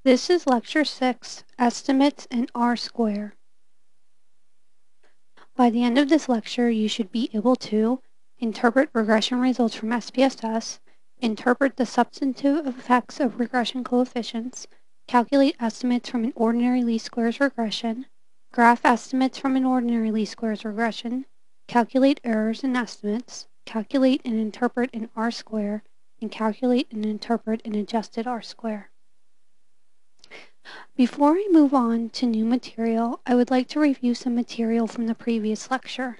This is Lecture 6, Estimates in R-Square. By the end of this lecture, you should be able to interpret regression results from SPSS, interpret the substantive effects of regression coefficients, calculate estimates from an ordinary least squares regression, graph estimates from an ordinary least squares regression, calculate errors in estimates, calculate and interpret an R-square, and calculate and interpret an adjusted R-square. Before I move on to new material, I would like to review some material from the previous lecture.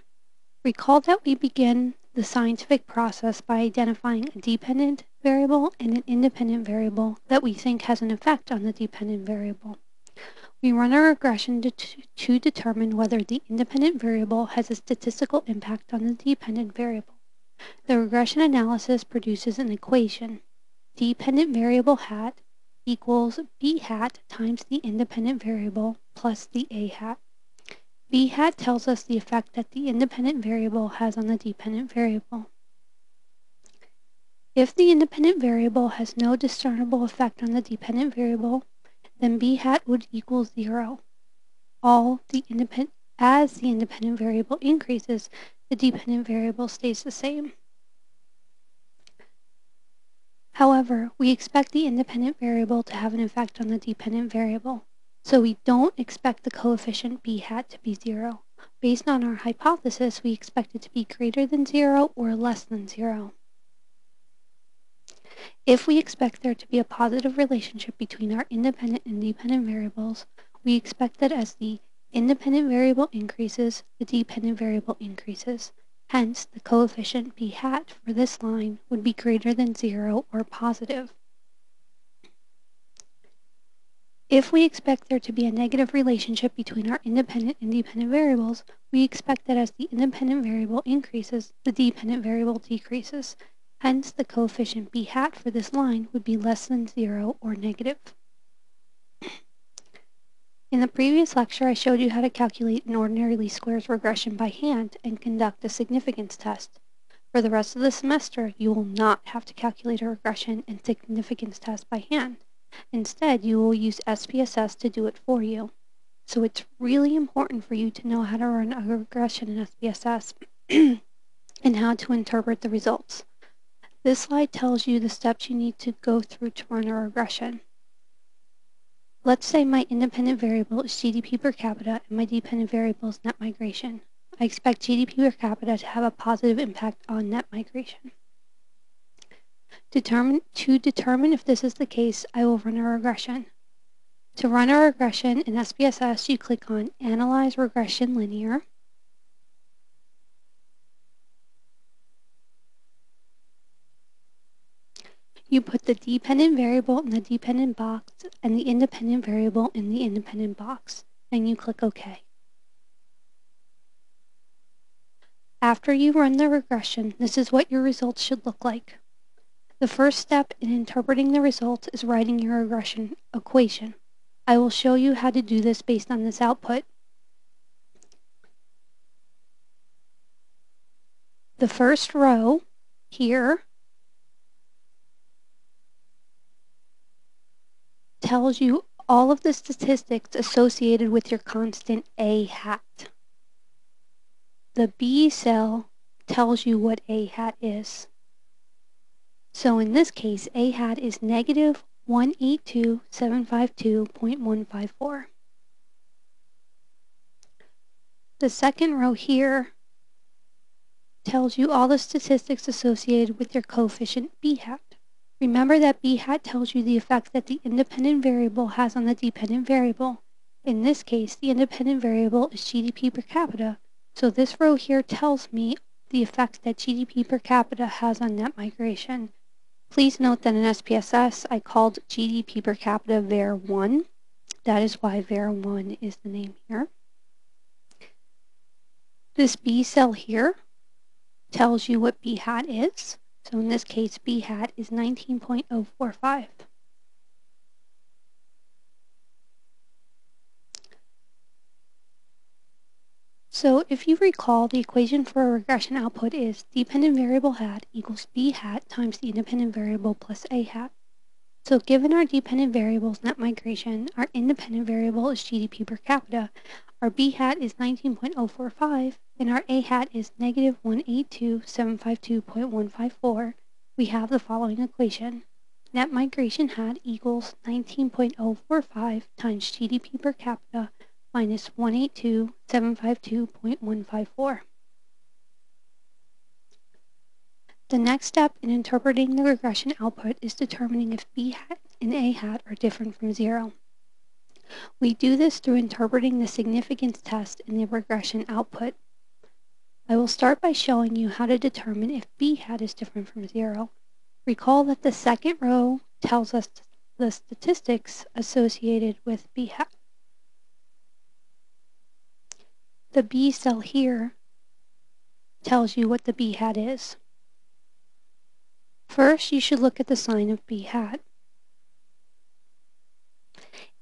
Recall that we begin the scientific process by identifying a dependent variable and an independent variable that we think has an effect on the dependent variable. We run a regression to determine whether the independent variable has a statistical impact on the dependent variable. The regression analysis produces an equation, dependent variable hat equals b hat times the independent variable plus the a hat. B hat tells us the effect that the independent variable has on the dependent variable. If the independent variable has no discernible effect on the dependent variable, then b hat would equal 0. As the independent variable increases, the dependent variable stays the same. However, we expect the independent variable to have an effect on the dependent variable, so we don't expect the coefficient b hat to be 0. Based on our hypothesis, we expect it to be greater than 0 or less than 0. If we expect there to be a positive relationship between our independent and dependent variables, we expect that as the independent variable increases, the dependent variable increases. Hence, the coefficient b hat for this line would be greater than 0 or positive. If we expect there to be a negative relationship between our independent and dependent variables, we expect that as the independent variable increases, the dependent variable decreases. Hence, the coefficient b hat for this line would be less than 0 or negative. In the previous lecture, I showed you how to calculate an ordinary least squares regression by hand and conduct a significance test. For the rest of the semester, you will not have to calculate a regression and significance test by hand. Instead, you will use SPSS to do it for you. So it's really important for you to know how to run a regression in SPSS and how to interpret the results. This slide tells you the steps you need to go through to run a regression. Let's say my independent variable is GDP per capita and my dependent variable is net migration. I expect GDP per capita to have a positive impact on net migration. To determine if this is the case, I will run a regression. To run a regression in SPSS, you click on Analyze Regression Linear. You put the dependent variable in the dependent box and the independent variable in the independent box, and you click OK. After you run the regression, this is what your results should look like. The first step in interpreting the results is writing your regression equation. I will show you how to do this based on this output. The first row here tells you all of the statistics associated with your constant a hat. The B cell tells you what a hat is. So in this case, a hat is negative 182,752.154. The second row here tells you all the statistics associated with your coefficient b hat. Remember that b hat tells you the effect that the independent variable has on the dependent variable. In this case, the independent variable is GDP per capita, so this row here tells me the effect that GDP per capita has on net migration. Please note that in SPSS, I called GDP per capita var1. That is why var1 is the name here. This B cell here tells you what b hat is. So in this case, b hat is 19.045. So if you recall, the equation for a regression output is dependent variable hat equals b hat times the independent variable plus a hat. So given our dependent variables net migration, our independent variable is GDP per capita, our B hat is 19.045, and our A hat is negative 182,752.154, we have the following equation. Net migration hat equals 19.045 times GDP per capita minus 182,752.154. The next step in interpreting the regression output is determining if B hat and A hat are different from 0. We do this through interpreting the significance test in the regression output. I will start by showing you how to determine if B hat is different from 0. Recall that the second row tells us the statistics associated with B hat. The B cell here tells you what the B hat is. First, you should look at the sign of B hat.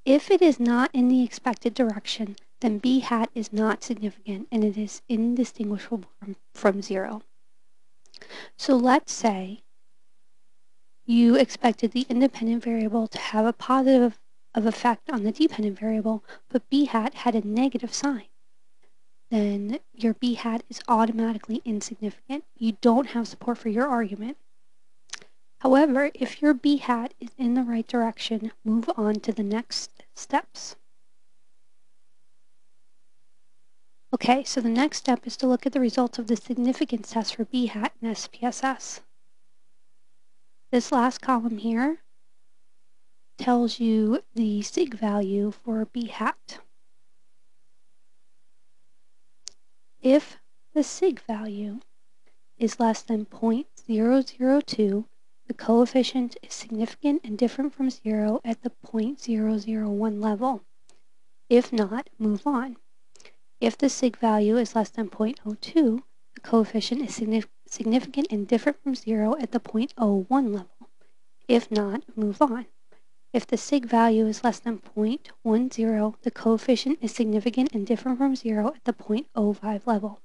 If it is not in the expected direction, then B hat is not significant and it is indistinguishable from 0. So let's say you expected the independent variable to have a positive effect on the dependent variable, but B hat had a negative sign. Then your B hat is automatically insignificant. You don't have support for your argument. However, if your B hat is in the right direction, move on to the next steps. Okay, so the next step is to look at the results of the significance test for B hat in SPSS. This last column here tells you the sig value for B hat. If the sig value is less than 0.002, the coefficient is significant and different from 0 at the 0.001 level. If not, move on. If the sig value is less than 0.02, the coefficient is significant and different from 0 at the 0.01 level. If not, move on. If the sig value is less than 0.10, the coefficient is significant and different from 0 at the 0.05 level.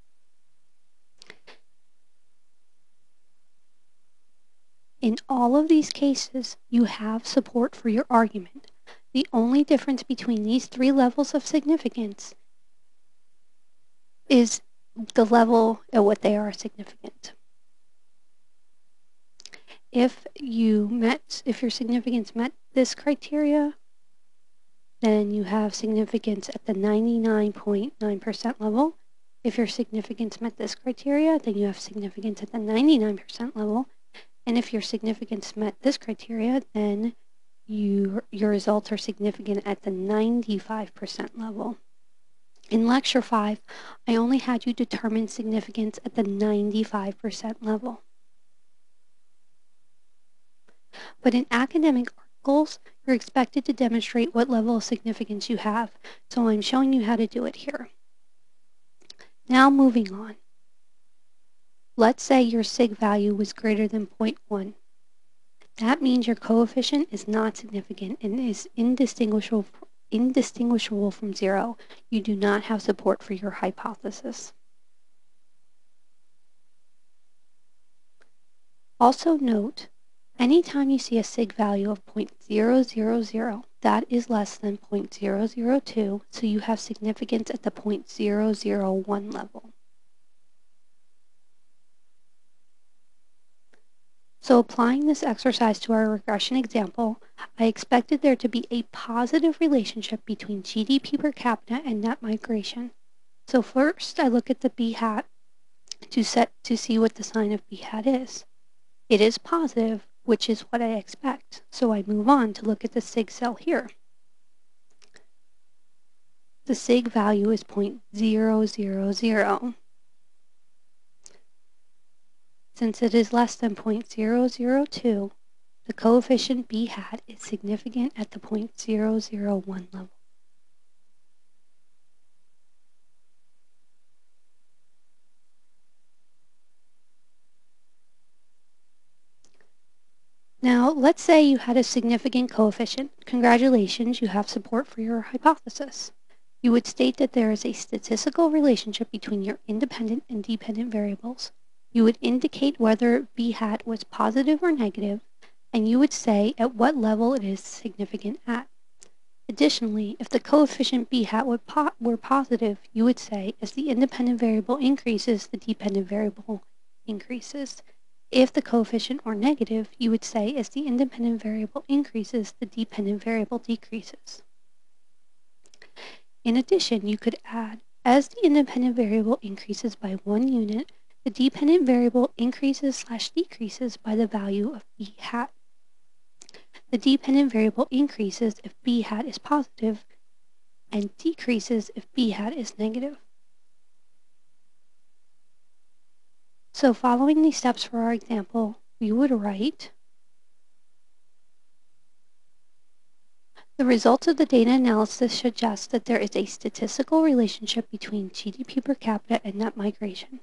In all of these cases, you have support for your argument. The only difference between these three levels of significance is the level at what they are significant. If your significance met this criteria, then you have significance at the 99.9% level. If your significance met this criteria, then you have significance at the 99% level. And if your significance met this criteria, then your results are significant at the 95% level. In Lecture 5, I only had you determine significance at the 95% level. But in academic articles, you're expected to demonstrate what level of significance you have, so I'm showing you how to do it here. Now moving on. Let's say your sig value was greater than 0.1. That means your coefficient is not significant and is indistinguishable from 0. You do not have support for your hypothesis. Also note, anytime you see a sig value of 0.000, that is less than 0.002, so you have significance at the 0.001 level. So applying this exercise to our regression example, I expected there to be a positive relationship between GDP per capita and net migration. So first I look at the B hat to see what the sign of B hat is. It is positive, which is what I expect. So I move on to look at the sig cell here. The sig value is 0.000. Since it is less than 0.002, the coefficient B hat is significant at the 0.001 level. Now, let's say you had a significant coefficient. Congratulations, you have support for your hypothesis. You would state that there is a statistical relationship between your independent and dependent variables. You would indicate whether B hat was positive or negative, and you would say at what level it is significant at. Additionally, if the coefficient b hat were positive, you would say as the independent variable increases, the dependent variable increases. If the coefficient were negative, you would say as the independent variable increases, the dependent variable decreases. In addition, you could add, as the independent variable increases by 1 unit, the dependent variable increases/decreases by the value of b hat. The dependent variable increases if b hat is positive and decreases if b hat is negative. So following these steps for our example, we would write the results of the data analysis suggest that there is a statistical relationship between GDP per capita and net migration.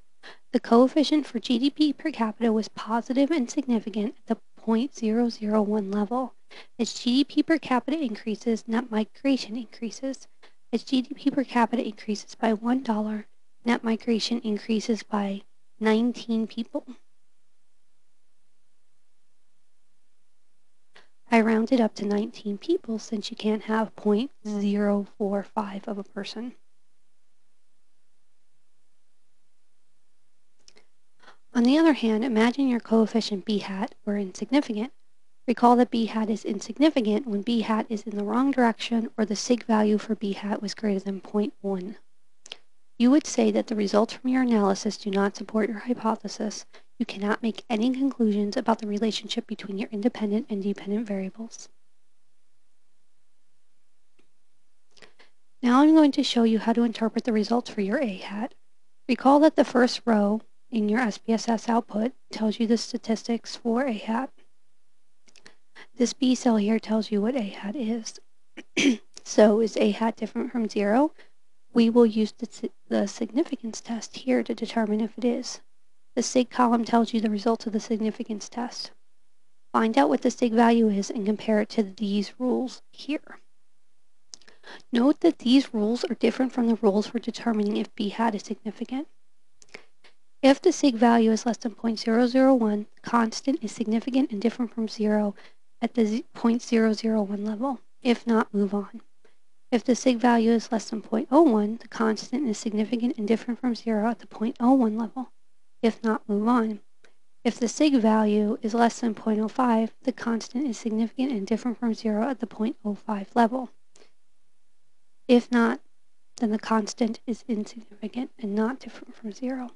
The coefficient for GDP per capita was positive and significant at the 0.001 level. As GDP per capita increases, net migration increases. As GDP per capita increases by $1, net migration increases by 19 people. I rounded up to 19 people since you can't have 0.045 of a person. On the other hand, imagine your coefficient b hat were insignificant. Recall that b hat is insignificant when b hat is in the wrong direction or the sig value for b hat was greater than 0.1. You would say that the results from your analysis do not support your hypothesis. You cannot make any conclusions about the relationship between your independent and dependent variables. Now I'm going to show you how to interpret the results for your a hat. Recall that the first row in your SPSS output tells you the statistics for a hat. This B cell here tells you what a hat is. So is a hat different from 0? We will use the significance test here to determine if it is. The sig column tells you the results of the significance test. Find out what the sig value is and compare it to these rules here. Note that these rules are different from the rules for determining if b hat is significant. If the sig value is less than 0.001, the constant is significant and different from 0 at the 0.001 level. If not, move on. If the sig value is less than 0.01, the constant is significant and different from 0 at the 0.01 level. If not, move on. If the sig value is less than 0.05, the constant is significant and different from 0 at the 0.05 level. If not, then the constant is insignificant and not different from 0.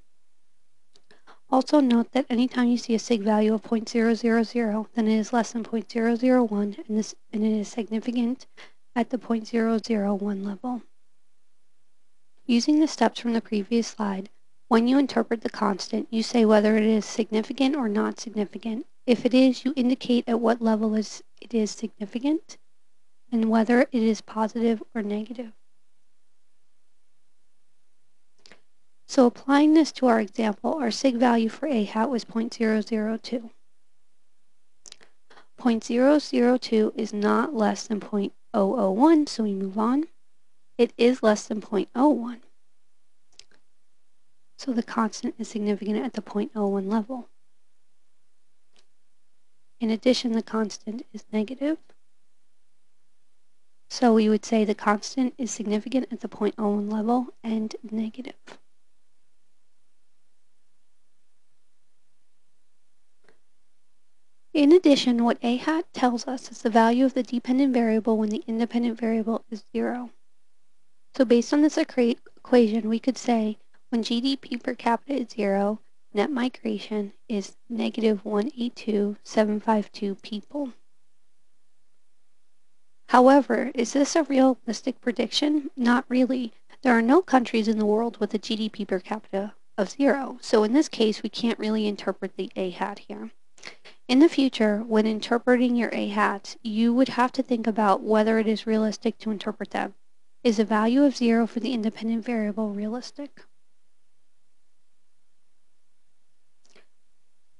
Also note that anytime you see a sig value of 0.000, then it is less than 0.001 and it is significant at the 0.001 level. Using the steps from the previous slide, when you interpret the constant, you say whether it is significant or not significant. If it is, you indicate at what level it is significant and whether it is positive or negative. So applying this to our example, our sig value for a hat was 0.002. 0.002 is not less than 0.001, so we move on. It is less than 0.01. So the constant is significant at the 0.01 level. In addition, the constant is negative. So we would say the constant is significant at the 0.01 level and negative. In addition, what a hat tells us is the value of the dependent variable when the independent variable is 0. So based on this equation, we could say when GDP per capita is 0, net migration is negative 182,752 people. However, is this a realistic prediction? Not really. There are no countries in the world with a GDP per capita of 0, so in this case, we can't really interpret the a hat here. In the future, when interpreting your a hats, you would have to think about whether it is realistic to interpret them. Is a value of 0 for the independent variable realistic?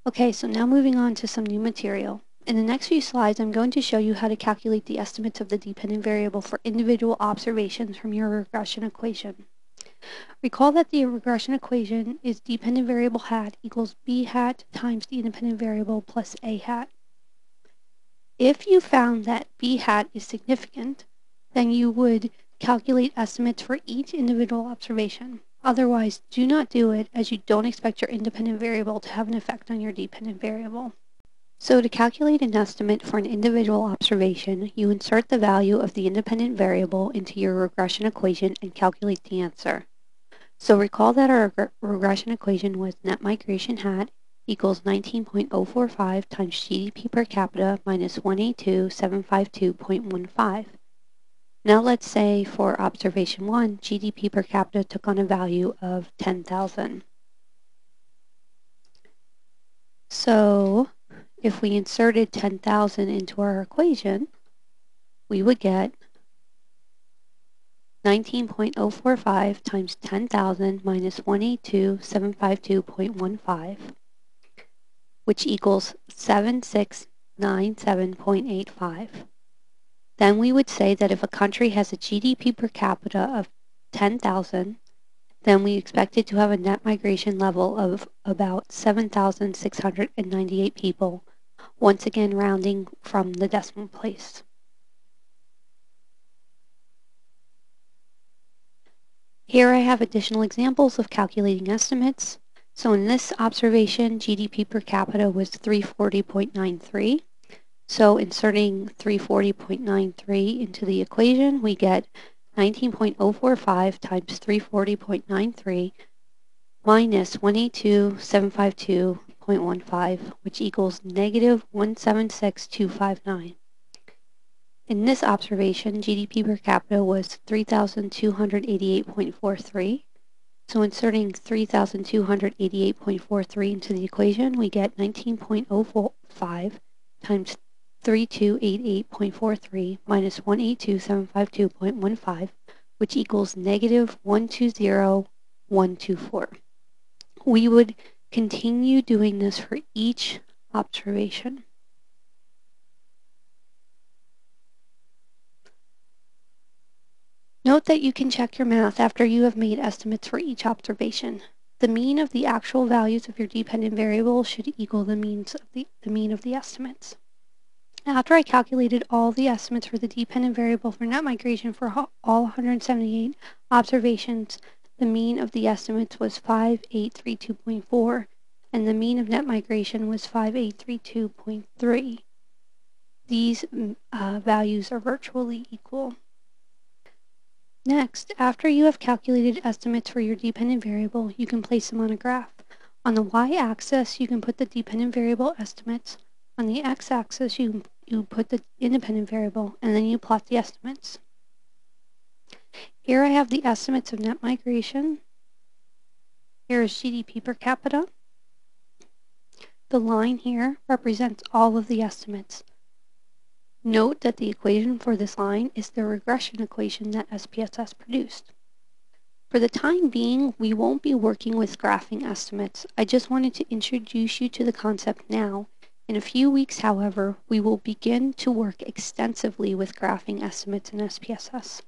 Okay, so now moving on to some new material. In the next few slides, I'm going to show you how to calculate the estimates of the dependent variable for individual observations from your regression equation. Recall that the regression equation is dependent variable hat equals b hat times the independent variable plus a hat. If you found that B hat is significant, then you would calculate estimates for each individual observation. Otherwise, do not do it, as you don't expect your independent variable to have an effect on your dependent variable. So to calculate an estimate for an individual observation, you insert the value of the independent variable into your regression equation and calculate the answer. So recall that our regression equation was net migration hat equals 19.045 times GDP per capita minus 182,752.15. Now let's say for observation 1, GDP per capita took on a value of 10,000. So if we inserted 10,000 into our equation, we would get 19.045 times 10,000 minus 182,752.15, which equals 7697.85. Then we would say that if a country has a GDP per capita of 10,000, then we expect it to have a net migration level of about 7,698 people, once again rounding from the decimal place. Here I have additional examples of calculating estimates. So in this observation, GDP per capita was 340.93. So inserting 340.93 into the equation, we get 19.045 times 340.93 minus 182,752.15, which equals negative 176,259. In this observation, GDP per capita was 3,288.43. So inserting 3,288.43 into the equation, we get 19.045 times 3288.43 minus 182,752.15, which equals negative 120,124. We would continue doing this for each observation. Note that you can check your math after you have made estimates for each observation. The mean of the actual values of your dependent variable should equal the mean of the estimates. After I calculated all the estimates for the dependent variable for net migration for all 178 observations, the mean of the estimates was 5832.4, and the mean of net migration was 5832.3. These values are virtually equal. Next, after you have calculated estimates for your dependent variable, you can place them on a graph. On the y-axis, you can put the dependent variable estimates. On the x-axis, you put the independent variable, and then you plot the estimates. Here I have the estimates of net migration. Here is GDP per capita. The line here represents all of the estimates. Note that the equation for this line is the regression equation that SPSS produced. For the time being, we won't be working with graphing estimates. I just wanted to introduce you to the concept now. In a few weeks, however, we will begin to work extensively with graphing estimates in SPSS.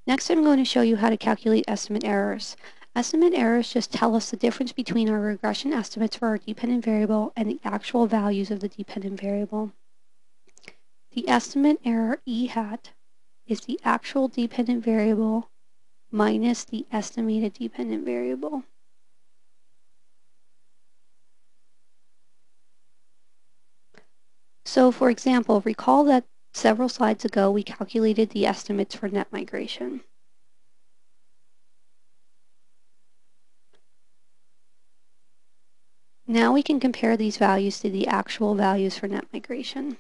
Next, I'm going to show you how to calculate estimate errors. Estimate errors just tell us the difference between our regression estimates for our dependent variable and the actual values of the dependent variable. The estimate error E hat is the actual dependent variable minus the estimated dependent variable. So for example, recall that several slides ago we calculated the estimates for net migration. Now we can compare these values to the actual values for net migration.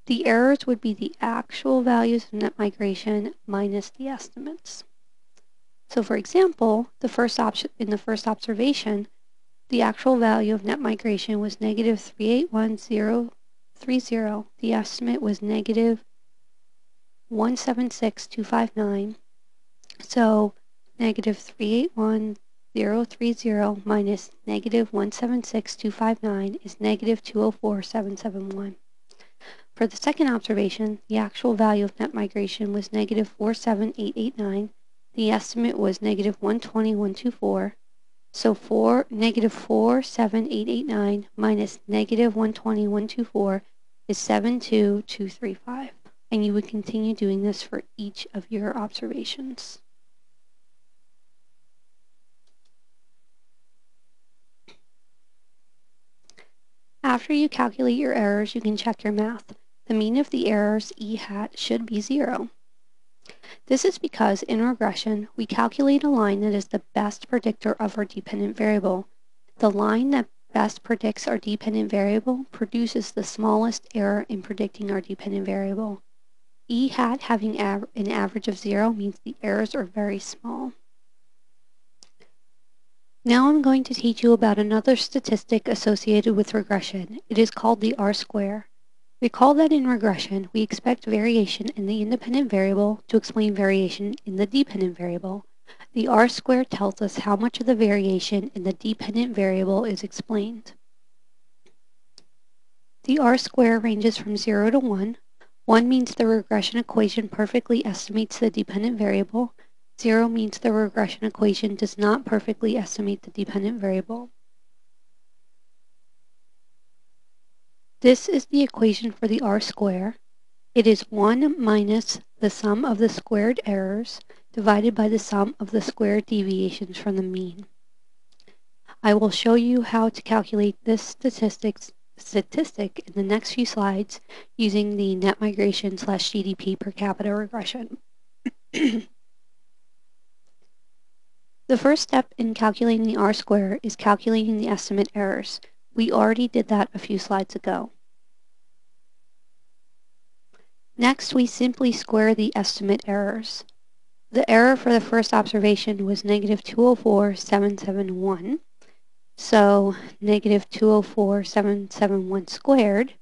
The errors would be the actual values of net migration minus the estimates. So for example, in the first observation, the actual value of net migration was negative 381,030. The estimate was negative 176,259. So negative 381,030 minus negative 176,259 is negative 204,771. For the second observation, the actual value of net migration was negative 47889. The estimate was negative 120,124. So negative 47889 minus negative 120,124 is 72235. And you would continue doing this for each of your observations. After you calculate your errors, you can check your math. The mean of the errors, E hat, should be 0. This is because in regression, we calculate a line that is the best predictor of our dependent variable. The line that best predicts our dependent variable produces the smallest error in predicting our dependent variable. E hat having an average of 0 means the errors are very small. Now I'm going to teach you about another statistic associated with regression. It is called the R-square. Recall that in regression, we expect variation in the independent variable to explain variation in the dependent variable. The R-square tells us how much of the variation in the dependent variable is explained. The R-square ranges from 0 to 1. 1 means the regression equation perfectly estimates the dependent variable. 0 means the regression equation does not perfectly estimate the dependent variable. This is the equation for the R-square. It is 1 minus the sum of the squared errors divided by the sum of the squared deviations from the mean. I will show you how to calculate this statistic in the next few slides using the net migration / GDP per capita regression. The first step in calculating the R-square is calculating the estimate errors. We already did that a few slides ago. Next, we simply square the estimate errors. The error for the first observation was negative 204,771. So negative 204,771 squared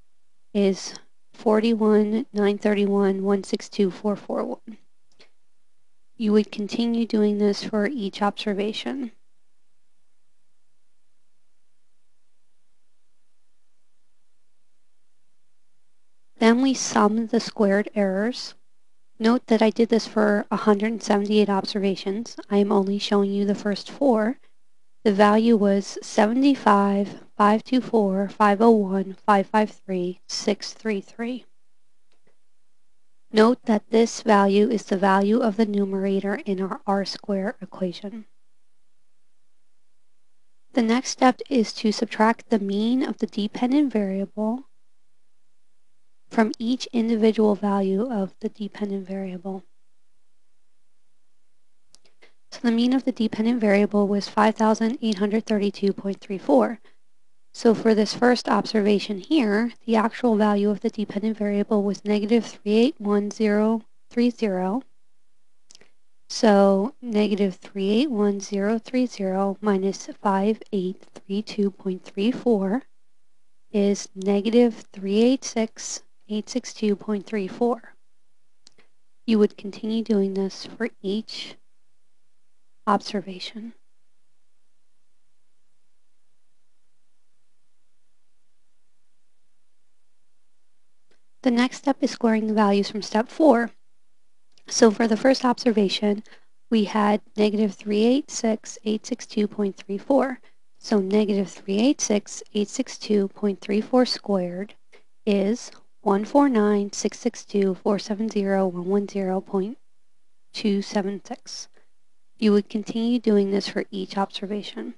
is 41,931,162,441. You would continue doing this for each observation. Then we sum the squared errors. Note that I did this for 178 observations. I am only showing you the first 4. The value was 75, 524, 501, 553, 633. Note that this value is the value of the numerator in our R-square equation. The next step is to subtract the mean of the dependent variable from each individual value of the dependent variable. So the mean of the dependent variable was 5,832.34. So for this first observation here, the actual value of the dependent variable was negative 381,030. So negative 381,030 minus 5,832.34 is negative 386,862.34. You would continue doing this for each observation. The next step is squaring the values from step 4. So for the first observation, we had negative 386,862.34. So negative 386,862.34 squared is 149,662,470,110.276. You would continue doing this for each observation.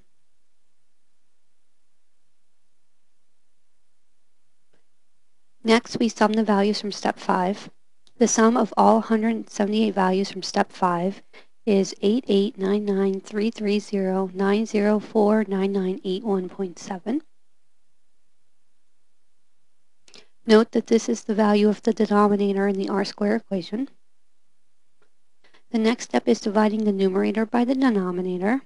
Next, we sum the values from step 5. The sum of all 178 values from step 5 is 8899,330,904,9981.7. Note that this is the value of the denominator in the R-square equation. The next step is dividing the numerator by the denominator.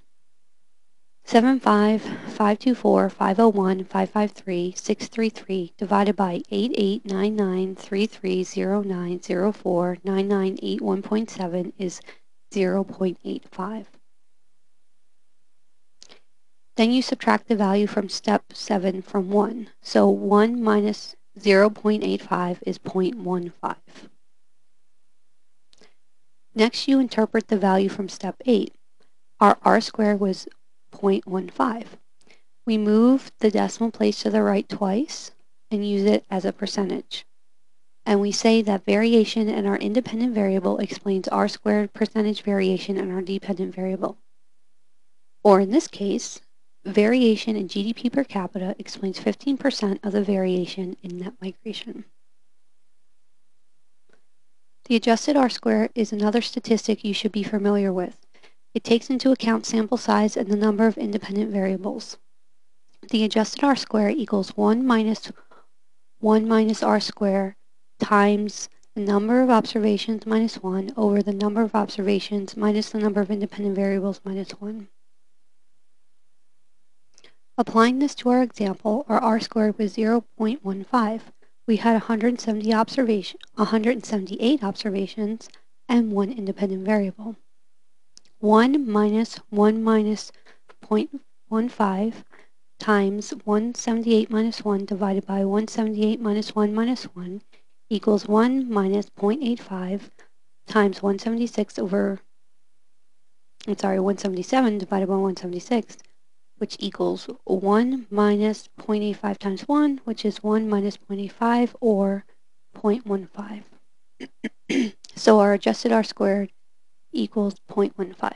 75, 524, 501, 553, 633 divided by 8899,3309,04,9981.7 is 0.85. Then you subtract the value from step 7 from 1. So 1 minus 0.85 is 0.15. Next, you interpret the value from step 8. Our R-square was 0.15. We move the decimal place to the right twice and use it as a percentage. And we say that variation in our independent variable explains r squared percentage variation in our dependent variable. Or in this case, variation in GDP per capita explains 15% of the variation in net migration. The adjusted R-square is another statistic you should be familiar with. It takes into account sample size and the number of independent variables. The adjusted R-square equals 1 minus R-square times the number of observations minus 1 over the number of observations minus the number of independent variables minus 1. Applying this to our example, our R-squared was 0.15. We had 178 observations and 1 independent variable. 1 minus 0.15 times 178 minus 1 divided by 178 minus 1 minus 1 equals 1 minus 0.85 times 177 divided by 176, which equals 1 minus 0.85 times 1, which is 1 minus 0.85, or 0.15. So our adjusted R-squared equals 0.15.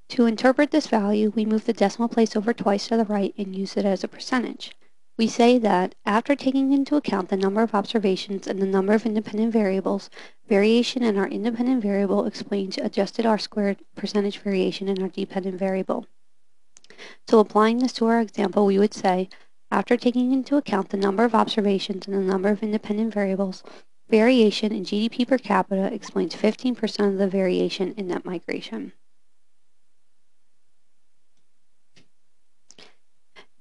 To interpret this value, we move the decimal place over twice to the right and use it as a percentage. We say that after taking into account the number of observations and the number of independent variables, variation in our independent variable explains adjusted R-squared percentage variation in our dependent variable. So applying this to our example, we would say, after taking into account the number of observations and the number of independent variables, variation in GDP per capita explains 15% of the variation in net migration.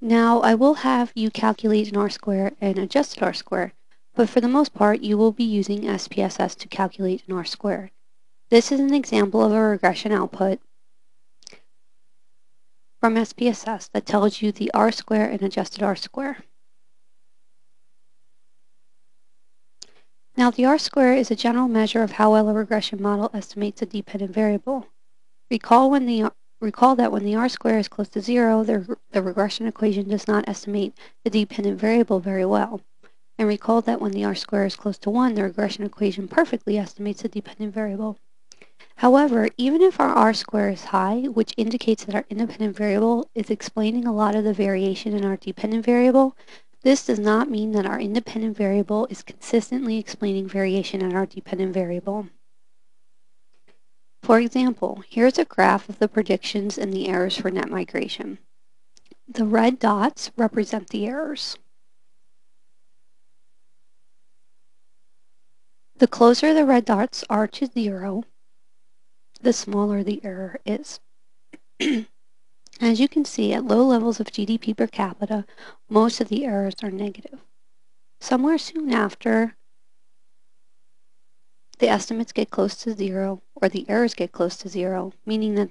Now, I will have you calculate an R-square and adjusted R-square, but for the most part, you will be using SPSS to calculate an R-square. This is an example of a regression output from SPSS that tells you the R-square and adjusted R-square. Now, the R-square is a general measure of how well a regression model estimates a dependent variable. Recall that when the R-square is close to 0, the regression equation does not estimate the dependent variable very well. And recall that when the R-square is close to 1, the regression equation perfectly estimates the dependent variable. However, even if our R-square is high, which indicates that our independent variable is explaining a lot of the variation in our dependent variable, this does not mean that our independent variable is consistently explaining variation in our dependent variable. For example, here's a graph of the predictions and the errors for net migration. The red dots represent the errors. The closer the red dots are to 0, the smaller the error is. As you can see, at low levels of GDP per capita, most of the errors are negative. Somewhere soon after, the estimates get close to 0, or the errors get close to 0, meaning that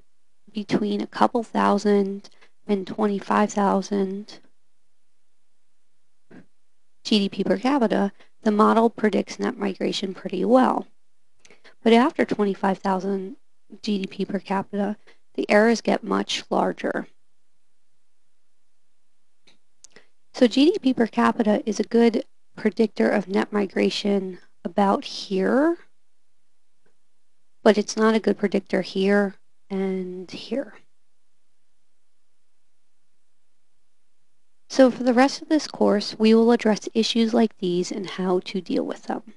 between a couple thousand and 25,000 GDP per capita, the model predicts net migration pretty well. But after 25,000 GDP per capita, the errors get much larger. So GDP per capita is a good predictor of net migration about here, but it's not a good predictor here and here. So for the rest of this course, we will address issues like these and how to deal with them.